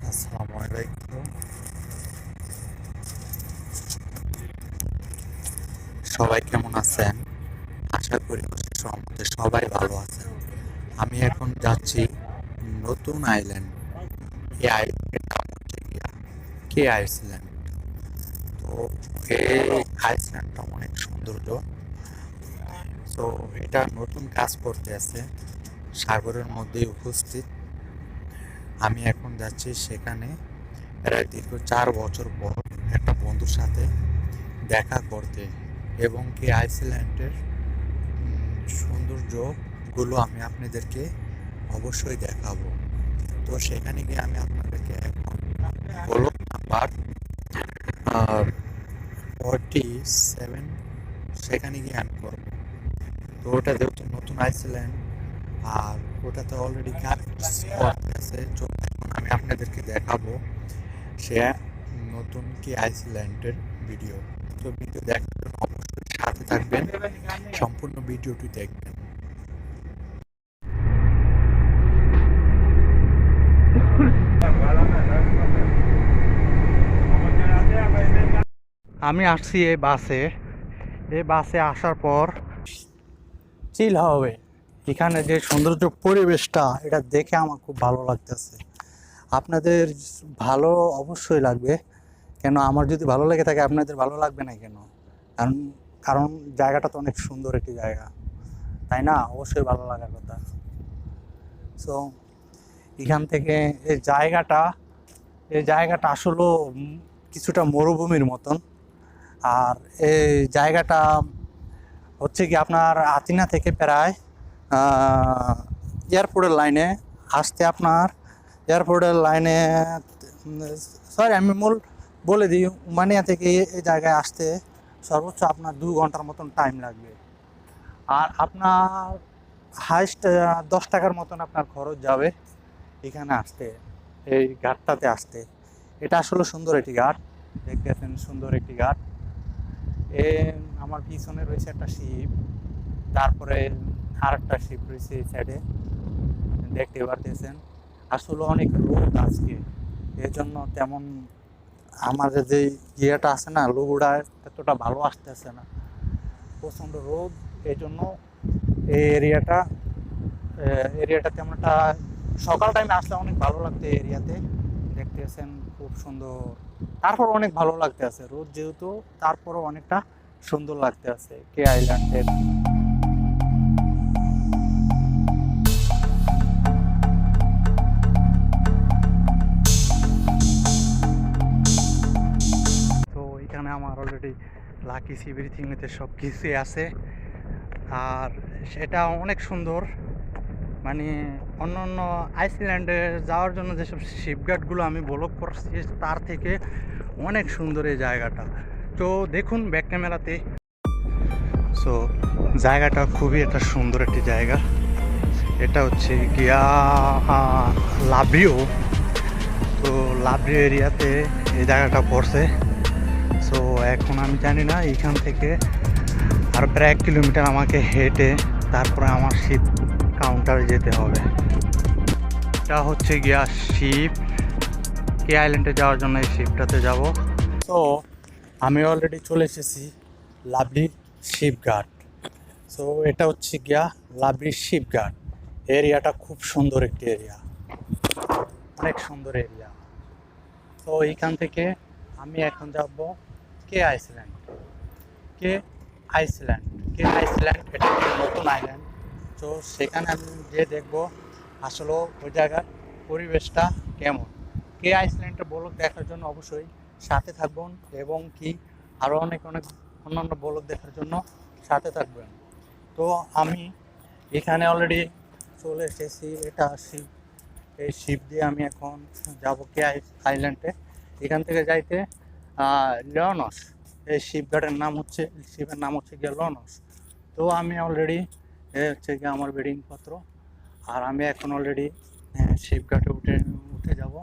আসসালামু আলাইকুম। সবাই কেমন আছেন? আশা করি অশেষ রহমতে সবাই ভালো আছেন। আমি এখন যাচ্ছি নতুন আইল্যান্ড। এই আইল্যান্ডের নাম হচ্ছে গিয়া কে আইসল্যান্ড। তো এই আইসল্যান্ডটা অনেক সৌন্দর্য। তো এটা নতুন কাজ করতে আছে, সাগরের মধ্যে উপস্থিত। আমি এখন যাচ্ছি সেখানে প্রায় দীর্ঘ 4 বছর পর একটা বন্ধুর সাথে দেখা করতে, এবং কি আইসল্যান্ডের সৌন্দর্যগুলো আমি আপনাদেরকে অবশ্যই দেখাবো। তো সেখানে গিয়ে আমি আপনাদেরকে এখন হলো নাম্বার 47 সেখানে গিয়ে আমি করবো। তো ওটা যেহেতু নতুন আইসল্যান্ড, আর ওটাতে অলরেডি কাজ করতেছে, তো এখন আমি আপনাদেরকে দেখাবো সে নতুন কি আইসল্যান্ডের ভিডিও। তো ভিডিও দেখার জন্য অবশ্যই সাথে থাকবেন, সম্পূর্ণ ভিডিওটি দেখবেন। আমি আসছি এই বাসে আসার পর চিল হবে। এখানে যে সৌন্দর্য পরিবেশটা, এটা দেখে আমার খুব ভালো লাগতেছে। আপনাদের ভালো অবশ্যই লাগবে। কেন আমার যদি ভালো লেগে থাকে, আপনাদের ভালো লাগবে না কেন? কারণ কারণ জায়গাটা তো অনেক সুন্দর একটি জায়গা, তাই না? অবশ্যই ভালো লাগার কথা। সো এখান থেকে এই জায়গাটা আসলেও কিছুটা মরুভূমির মতন। আর এই জায়গাটা হচ্ছে কি আপনার আতিনা থেকে প্রায় এয়ারপোর্টের লাইনে আসতে আপনার এয়ারপোর্টের লাইনে সরি আমি বলে দিই, উমানিয়া থেকে এই জায়গায় আসতে সর্বোচ্চ আপনার 2 ঘন্টার মতন টাইম লাগবে। আর আপনার হাইস্ট 10 টাকার মতন আপনার খরচ যাবে এখানে আসতে, এই ঘাটটাতে আসতে। এটা আসলে সুন্দর একটি ঘাট, দেখতেছেন সুন্দর একটি ঘাট। এ আমার পিছনে রয়েছে একটা শিপ, তারপরে আর একটা শিপ রয়েছে এই সাইডে, দেখতে পারতেছেন। আসলে অনেক রোদ আজকে, এর জন্য তেমন আমাদের যে ইয়েটা আছে না, লোগোটা এতটা ভালো আসতেছে না, প্রচণ্ড রোদ। এই জন্য এই এরিয়াটা তেমন একটা, সকাল টাইমে আসলে অনেক ভালো লাগতো এই এরিয়াতে, দেখতেছেন খুব সুন্দর। তারপর অনেক ভালো লাগতে আছে, রোদ যেহেতু তারপরও অনেকটা সুন্দর লাগতে আছে কে আইল্যান্ডের। তো এখানে আমার অলরেডি লাকি সি এভরিথিংতে সব কিছুই আছে। আর সেটা অনেক সুন্দর, মানে অন্য অন্য আইসল্যান্ডে যাওয়ার জন্য যেসব শিপঘাটগুলো আমি ব্লগ করছি তার থেকে অনেক সুন্দর এই জায়গাটা। তো দেখুন ব্যাক ক্যামেরাতে। সো জায়গাটা খুবই একটা সুন্দর একটি জায়গা। এটা হচ্ছে গিয়া লাভরিও। তো লাভরিও এরিয়াতে এই জায়গাটা পড়ছে। সো এখন আমি জানি না, এখান থেকে আর প্রায় 1 কিলোমিটার আমাকে হেঁটে তারপরে আমার শিপ কাউন্টারে যেতে হবে। এটা হচ্ছে গিয়া শিপ, কে আইল্যান্ডে যাওয়ার জন্য এই শিপটাতে যাব। তো আমি অলরেডি চলে এসেছি লাভলি শিপ ঘাট। সো এটা হচ্ছে গিয়া লাভলি শিপ ঘাট। এরিয়াটা খুব সুন্দর একটি এরিয়া, অনেক সুন্দর এরিয়া। তো এইখান থেকে আমি এখন যাব কে আইসল্যান্ড। কে আইসল্যান্ড কে আইসল্যান্ড এটা একটি নতুন আইল্যান্ড। তো সেখানে আমি গিয়ে দেখবো আসলে ওই জায়গার পরিবেশটা কেমন। কে আইসল্যান্ডের ব্লগ দেখার জন্য অবশ্যই সাথে থাকবেন, এবং কি আরও অনেক অনেক অন্যান্য ব্লগ দেখার জন্য সাথে থাকবেন। তো আমি এখানে অলরেডি চলে এসেছি, এটা শিপ। এই শিপ দিয়ে আমি এখন যাব কে আইল্যান্ডে। এখান থেকে যাইতে লিওনস, এই শিপঘাটের নাম হচ্ছে, শিপের নাম হচ্ছে গিয়ে লনস। তো আমি অলরেডি হচ্ছে গিয়ে আমার বেডিং পত্র, আর আমি এখন অলরেডি শিপঘাটে উঠে যাব,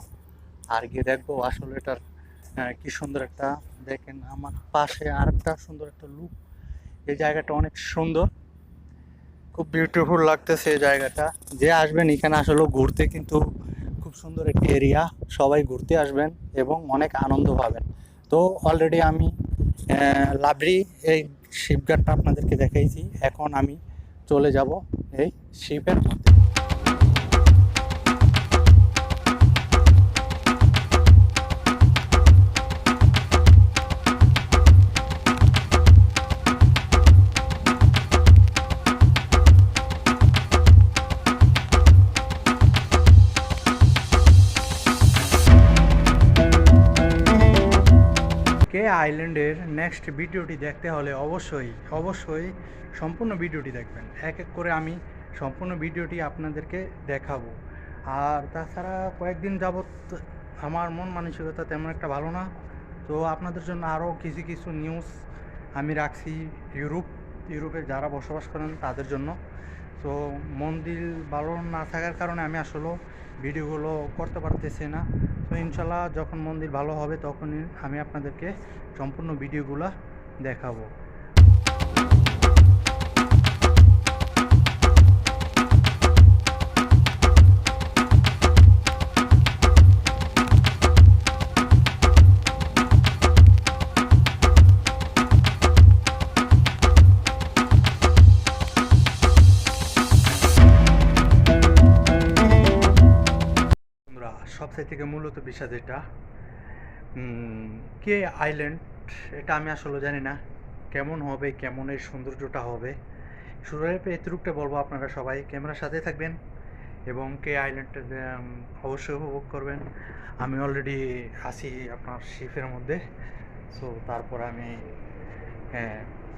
আর গিয়ে দেখবো আসলে এটার কি সুন্দর একটা, দেখেন আমার পাশে আর একটা সুন্দর একটা লুক। এই জায়গাটা অনেক সুন্দর, খুব বিউটিফুল লাগতেছে এই জায়গাটা। যে আসবেন এখানে আসলে ঘুরতে কিন্তু খুব সুন্দর একটি এরিয়া, সবাই ঘুরতে আসবেন এবং অনেক আনন্দ পাবেন। তো অলরেডি আমি লাবরি এই শিপঘাটটা আপনাদেরকে দেখাইছি, এখন আমি চলে যাব এই শিপের মধ্যে। কে আইল্যান্ডের নেক্সট ভিডিওটি দেখতে হলে অবশ্যই সম্পূর্ণ ভিডিওটি দেখবেন। এক এক করে আমি সম্পূর্ণ ভিডিওটি আপনাদেরকে দেখাবো। আর তাছাড়া কয়েকদিন যাবৎ আমার মন মানসিকতা তেমন একটা ভালো না, তো আপনাদের জন্য আরও কিছু নিউজ আমি রাখছি ইউরোপে যারা বসবাস করেন তাদের জন্য। তো মন দিল ভালো না থাকার কারণে আমি আসলে ভিডিওগুলো করতে পারতেছি না। তো ইনশাল্লাহ যখন মন্দির ভালো হবে তখনই আমি আপনাদেরকে সম্পূর্ণ ভিডিওগুলো দেখাবো। সবচেয়ে থেকে মূলত বিষয় যেটা কে আইল্যান্ড, এটা আমি আসলে জানি না কেমন হবে, কেমন এর সৌন্দর্যটা হবে। শুরুতে এতটুকুটা বলবো, আপনারা সবাই ক্যামেরার সাথে থাকবেন এবং কে আইল্যান্ডটা অবশ্যই উপভোগ করবেন। আমি অলরেডি আছি আপনার শিপের মধ্যে। সো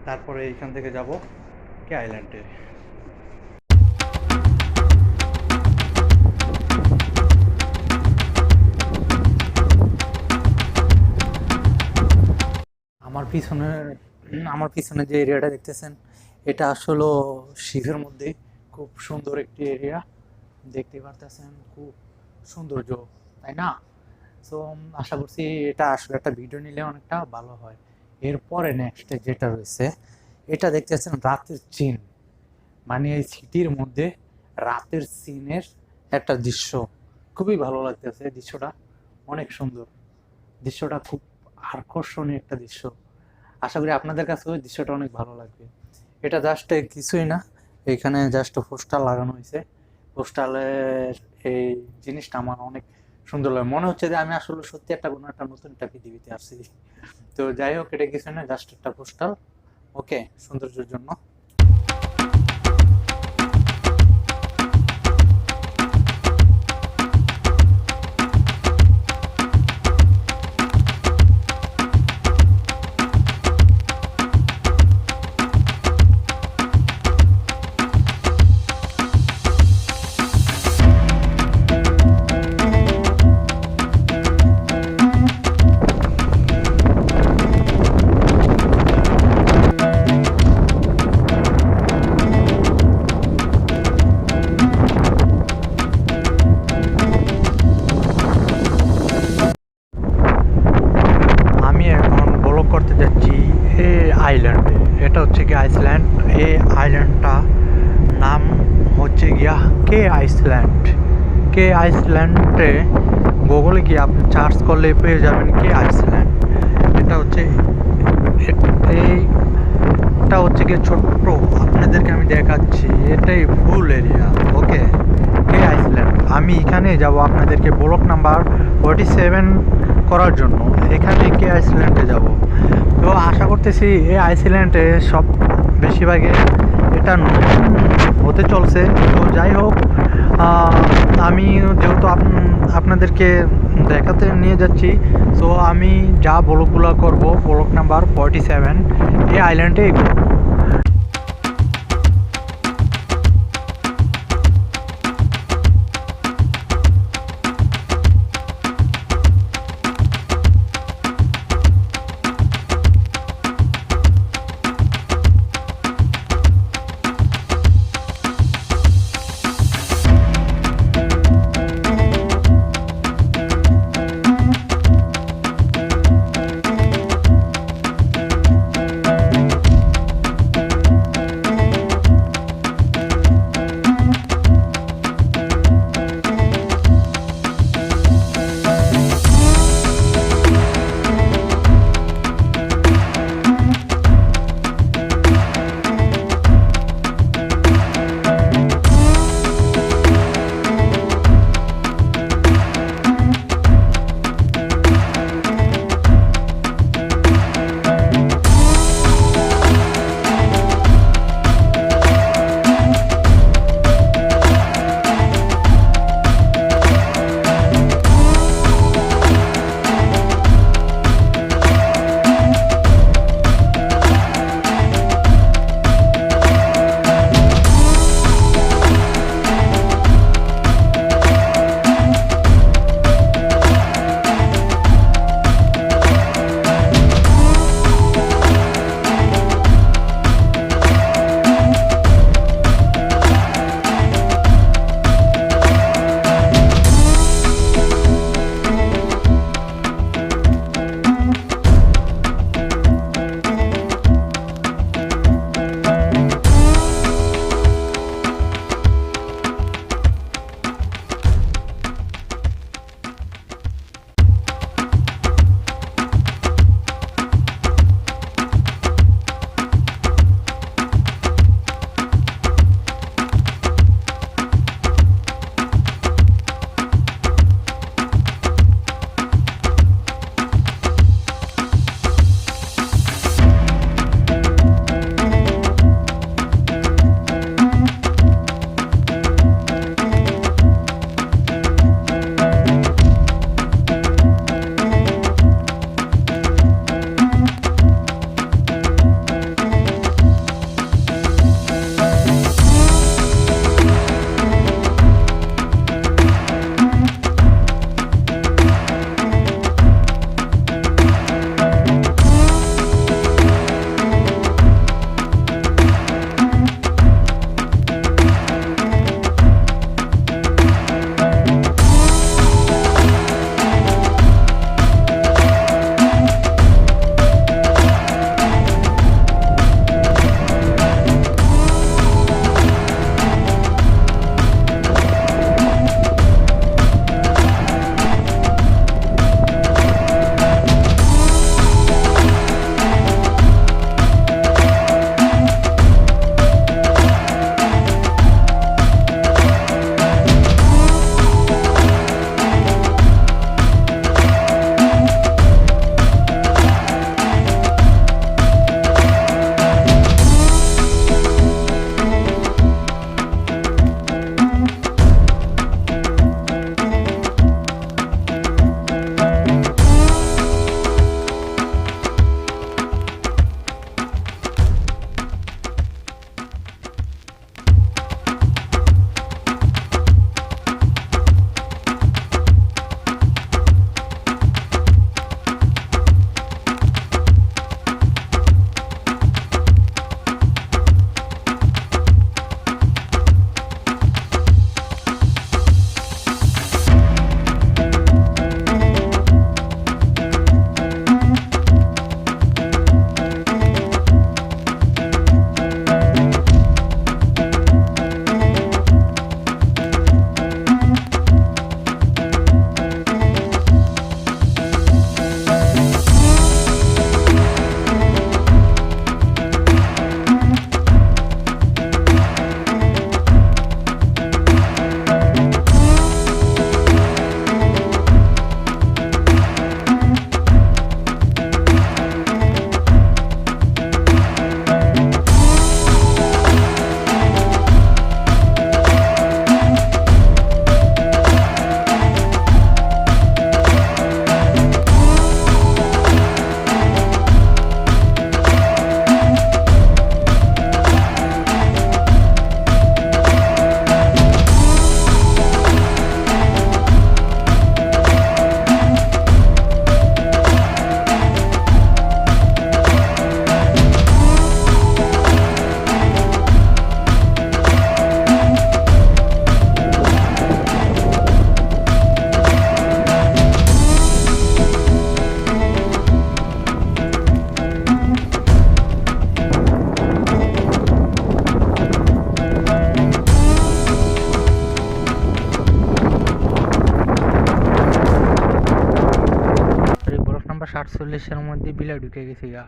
তারপরে এইখান থেকে যাব কে আইল্যান্ডে। আমার পিছনে যে এরিয়াটা দেখতেছেন, এটা আসলে শিপের মধ্যে খুব সুন্দর একটি এরিয়া। দেখতে পারতেছেন খুব সৌন্দর্য, তাই না? সো আশা করছি এটা আসলে একটা ভিডিও নিলে অনেকটা ভালো হয়। এরপরে নেক্সট যেটা রয়েছে, এটা দেখতেছেন রাতের সিন, মানে এই সিটির মধ্যে রাতের সিনের একটা দৃশ্য খুবই ভালো লাগতেছে। দৃশ্যটা অনেক সুন্দর, দৃশ্যটা খুব আকর্ষণীয় একটা দৃশ্য। আশা করি আপনাদের কাছে ওই দৃশ্যটা অনেক ভালো লাগবে। এটা জাস্ট কিছুই না, এখানে জাস্ট পোস্টার লাগানো হয়েছে। পোস্টারের এই জিনিসটা আমার অনেক সুন্দর লাগে, মনে হচ্ছে যে আমি আসলে সত্যি কোনো একটা নতুন একটা পৃথিবীতে আসছি। তো যাই হোক, এটা কিছু না, জাস্ট একটা পোস্টার, ওকে, সৌন্দর্যের জন্য। আইল্যান্ডে, এটা হচ্ছে কি আইসল্যান্ড। এই আইল্যান্ডটা নাম হচ্ছে গিয়া কে আইসল্যান্ড। কে আইসল্যান্ডে গুগলে গিয়ে আপনি সার্চ করলে পেয়ে যাবেন কে আইসল্যান্ড। এটা হচ্ছে গিয়ে ছোট্ট, আপনাদেরকে আমি দেখাচ্ছি, এটাই ফুল এরিয়া। ওকে, কে আইসল্যান্ড। আমি এখানে যাব আপনাদেরকে ব্লক নাম্বার 47 করার জন্য, এখানে কে আইসল্যান্ডে যাব। তো আশা করতেছি এই আইসল্যান্ডে সব বেশিরভাগে এটা নতুন হতে চলছে। তো যাই হোক, আমি যেহেতু আপনাদেরকে দেখাতে নিয়ে যাচ্ছি, সো আমি যা ব্লকগুলো করব, ব্লক নাম্বার 47 এই আইল্যান্ডে করব। 47-এর মধ্যে বিলে ঢুকে গেছি গা।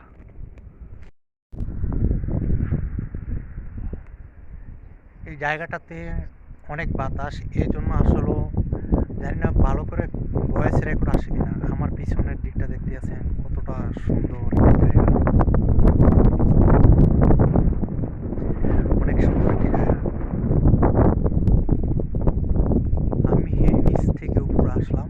এই জায়গাটাতে অনেক বাতাস, এই জন্য আসলে জানি না ভালো করে ভয়েস রেকর্ড আসে কিনা। আমার পিছনের দিকটা দেখতে আছেন কতটা সুন্দর একটা জায়গা, অনেক সুন্দর একটি জায়গা। আমি নিচ থেকে উপরে আসলাম।